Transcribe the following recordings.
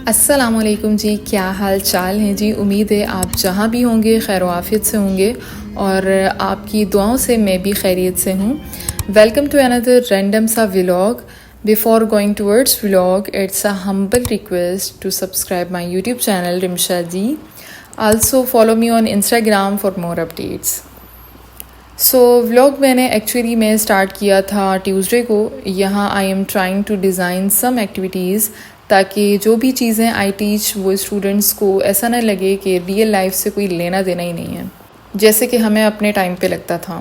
السلام علیکم جی، کیا حال چال ہیں جی؟ امید ہے آپ جہاں بھی ہوں گے خیر و عافیت سے ہوں گے اور آپ کی دعاؤں سے میں بھی خیریت سے ہوں. ویلکم ٹو اندر رینڈم سا vlog. Before going towards vlog, it's a humble request to subscribe my YouTube channel Rimsha ji. Also follow me on Instagram for more updates. So vlog میں اسٹارٹ کیا تھا ٹیوزڈے کو. یہاں I am trying to design some activities تاکہ جو بھی چیزیں I teach وہ اسٹوڈنٹس کو ایسا نہ لگے کہ ریئل لائف سے کوئی لینا دینا ہی نہیں ہے جیسے کہ ہمیں اپنے ٹائم پہ لگتا تھا.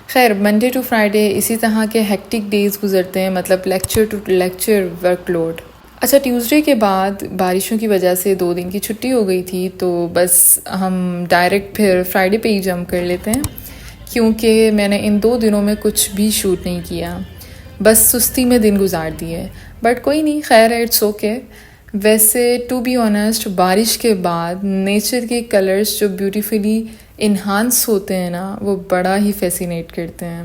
خیر, منڈے ٹو فرائیڈے اسی طرح کے ہیکٹک ڈیز گزرتے ہیں, مطلب lecture to lecture workload. اچھا, ٹیوزڈے کے بعد بارشوں کی وجہ سے 2 دن کی چھٹی ہو گئی تھی, تو بس ہم ڈائریکٹ پھر فرائیڈے پہ ہی جمپ کر لیتے ہیں کیونکہ میں نے ان 2 دنوں میں کچھ بھی شوٹ نہیں کیا, بس سستی میں دن گزار دیے. بٹ کوئی نہیں, خیر ہے, اٹس اوکے. ویسے ٹو بی آنیسٹ بارش کے بعد نیچر کے کلرز جو بیوٹیفلی انہانس ہوتے ہیں نا, وہ بڑا ہی فیسینیٹ کرتے ہیں.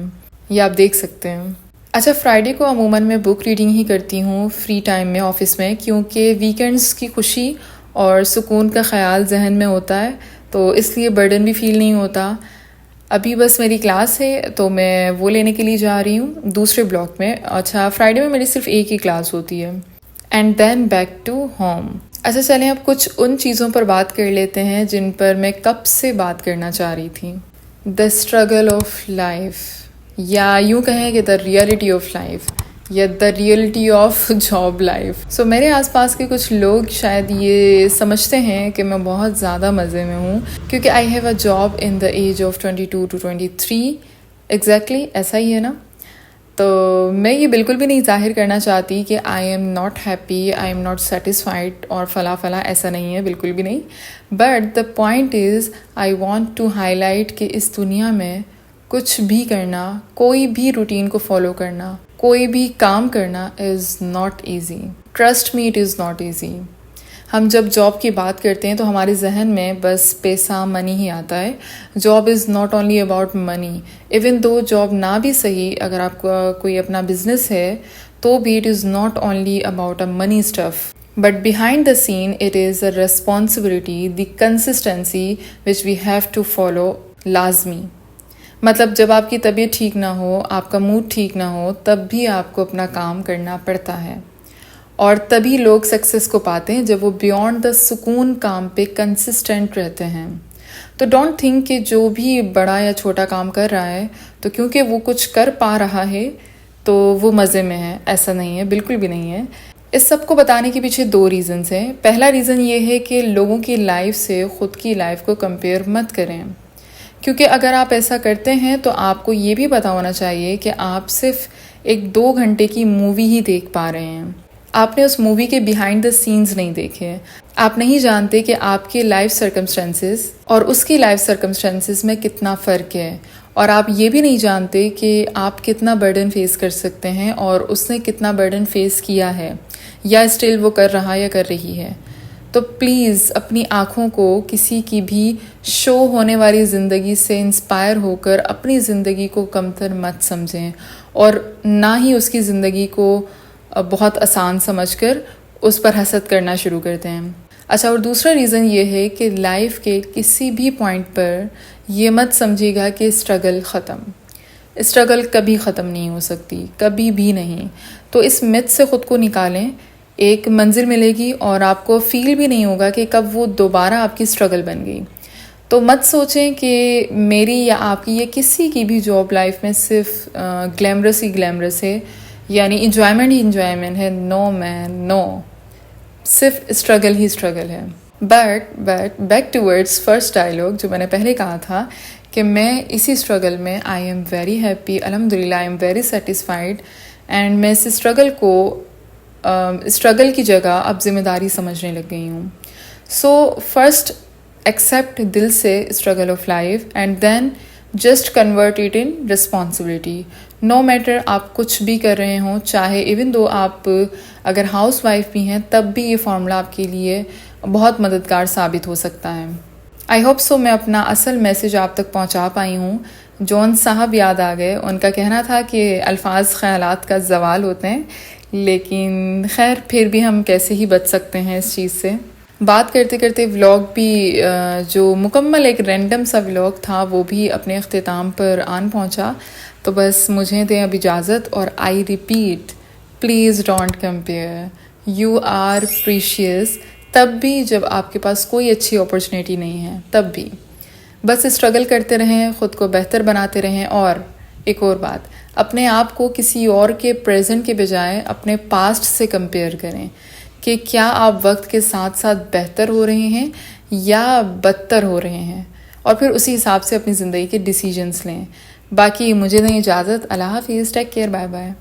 یہ آپ دیکھ سکتے ہیں. اچھا, فرائیڈے کو عموماً میں بک ریڈنگ ہی کرتی ہوں فری ٹائم میں آفس میں, کیونکہ ویکینڈز کی خوشی اور سکون کا خیال ذہن میں ہوتا ہے, تو اس لیے برڈن بھی فیل نہیں ہوتا. ابھی بس میری کلاس ہے تو میں وہ لینے کے لیے جا رہی ہوں دوسرے بلاک میں. اچھا, فرائیڈے میں میری صرف ایک ہی کلاس ہوتی ہے. And then back to home. اچھا چلیں, اب کچھ ان چیزوں پر بات کر لیتے ہیں جن پر میں کب سے بات کرنا چاہ رہی تھی. دا اسٹرگل آف لائف, یا یوں کہیں کہ دا ریئلٹی آف لائف, یا the reality of job life. So میرے آس پاس کے کچھ لوگ شاید یہ سمجھتے ہیں کہ میں بہت زیادہ مزے میں ہوں کیونکہ I have a job in the age of 22 to 23. Exactly ایسا ہی ہے نا. تو میں یہ بالکل بھی نہیں ظاہر کرنا چاہتی کہ I am not happy, I am not satisfied اور فلاں فلاں, ایسا نہیں ہے, بالکل بھی نہیں. But the point is I want to highlight کہ اس دنیا میں کچھ بھی کرنا, کوئی بھی روٹین کو فالو کرنا, کوئی بھی کام کرنا is not easy. Trust me, it is not easy. ہم جب جاب کی بات کرتے ہیں تو ہمارے ذہن میں بس پیسہ, منی ہی آتا ہے. Job is not only about money. Even though job نہ بھی صحیح, اگر آپ کا کوئی اپنا بزنس ہے تو بھی it is not only about a money stuff. But behind the scene it is a responsibility, the consistency which we have to follow, لازمی. مطلب جب آپ کی طبیعت ٹھیک نہ ہو, آپ کا موڈ ٹھیک نہ ہو, تب بھی آپ کو اپنا کام کرنا پڑتا ہے. اور تبھی لوگ سکسیس کو پاتے ہیں جب وہ بیونڈ دا سکون کام پہ کنسسٹنٹ رہتے ہیں. تو ڈونٹ تھنک کہ جو بھی بڑا یا چھوٹا کام کر رہا ہے تو کیونکہ وہ کچھ کر پا رہا ہے تو وہ مزے میں ہے. ایسا نہیں ہے, بالکل بھی نہیں ہے. اس سب کو بتانے کے پیچھے 2 ریزنز ہیں. پہلا ریزن یہ ہے کہ لوگوں کی لائف سے خود کی لائف کو کمپیئر مت کریں, کیونکہ اگر آپ ایسا کرتے ہیں تو آپ کو یہ بھی پتہ ہونا چاہیے کہ آپ صرف 1-2 گھنٹے کی مووی ہی دیکھ پا رہے ہیں. آپ نے اس مووی کے بیہائنڈ دا سینز نہیں دیکھے. آپ نہیں جانتے کہ آپ کے لائف سرکمسٹانسز اور اس کی لائف سرکمسٹانسز میں کتنا فرق ہے, اور آپ یہ بھی نہیں جانتے کہ آپ کتنا برڈن فیس کر سکتے ہیں اور اس نے کتنا برڈن فیس کیا ہے یا اسٹل وہ کر رہا یا کر رہی ہے. تو پلیز اپنی آنکھوں کو کسی کی بھی شو ہونے والی زندگی سے انسپائر ہو کر اپنی زندگی کو کمتر مت سمجھیں, اور نہ ہی اس کی زندگی کو بہت آسان سمجھ کر اس پر حسد کرنا شروع کرتے ہیں. اچھا, اور دوسرا ریزن یہ ہے کہ لائف کے کسی بھی پوائنٹ پر یہ مت سمجھے گا کہ اسٹرگل ختم. اسٹرگل کبھی ختم نہیں ہو سکتی, کبھی بھی نہیں. تو اس مت سے خود کو نکالیں. ایک منزل ملے گی اور آپ کو فیل بھی نہیں ہوگا کہ کب وہ دوبارہ آپ کی اسٹرگل بن گئی. تو مت سوچیں کہ میری یا آپ کی یا کسی کی بھی جاب لائف میں صرف گلیمرس ہی گلیمرس ہے, یعنی انجوائمنٹ ہی انجوائمنٹ ہے. نو مین, نو, صرف اسٹرگل ہی اسٹرگل ہے. But back towards first dialogue, جو میں نے پہلے کہا تھا کہ میں اسی اسٹرگل میں آئی ایم ویری ہیپی, الحمدللہ I am very satisfied. And میں اس اسٹرگل کو اسٹرگل کی جگہ اب ذمہ داری سمجھنے لگ گئی ہوں. سو فرسٹ ایکسیپٹ دل سے struggle of life, and then just convert it in responsibility. No matter آپ کچھ بھی کر رہے ہوں, چاہے ایون دو آپ اگر ہاؤس وائف بھی ہیں, تب بھی یہ فارمولا آپ کے لیے بہت مددگار ثابت ہو سکتا ہے. آئی ہوپ سو میں اپنا اصل میسج آپ تک پہنچا پائی ہوں. جون صاحب یاد آ گئے, ان کا کہنا تھا کہ الفاظ خیالات کا زوال ہوتے ہیں, لیکن خیر پھر بھی ہم کیسے ہی بچ سکتے ہیں اس چیز سے. بات کرتے کرتے ولاگ بھی جو مکمل ایک رینڈم سا ولاگ تھا وہ بھی اپنے اختتام پر آن پہنچا. تو بس مجھے دیں اب اجازت، اور I repeat please don't compare. You are precious تب بھی جب آپ کے پاس کوئی اچھی اپرچونیٹی نہیں ہے، تب بھی بس اسٹرگل کرتے رہیں، خود کو بہتر بناتے رہیں. اور ایک اور بات، اپنے آپ کو کسی اور کے پریزنٹ کے بجائے اپنے پاسٹ سے کمپیئر کریں کہ کیا آپ وقت کے ساتھ ساتھ بہتر ہو رہے ہیں یا بدتر ہو رہے ہیں، اور پھر اسی حساب سے اپنی زندگی کے ڈیسیجنز لیں. باقی مجھے دیں اجازت. اللہ حافظ. Take care. Bye bye.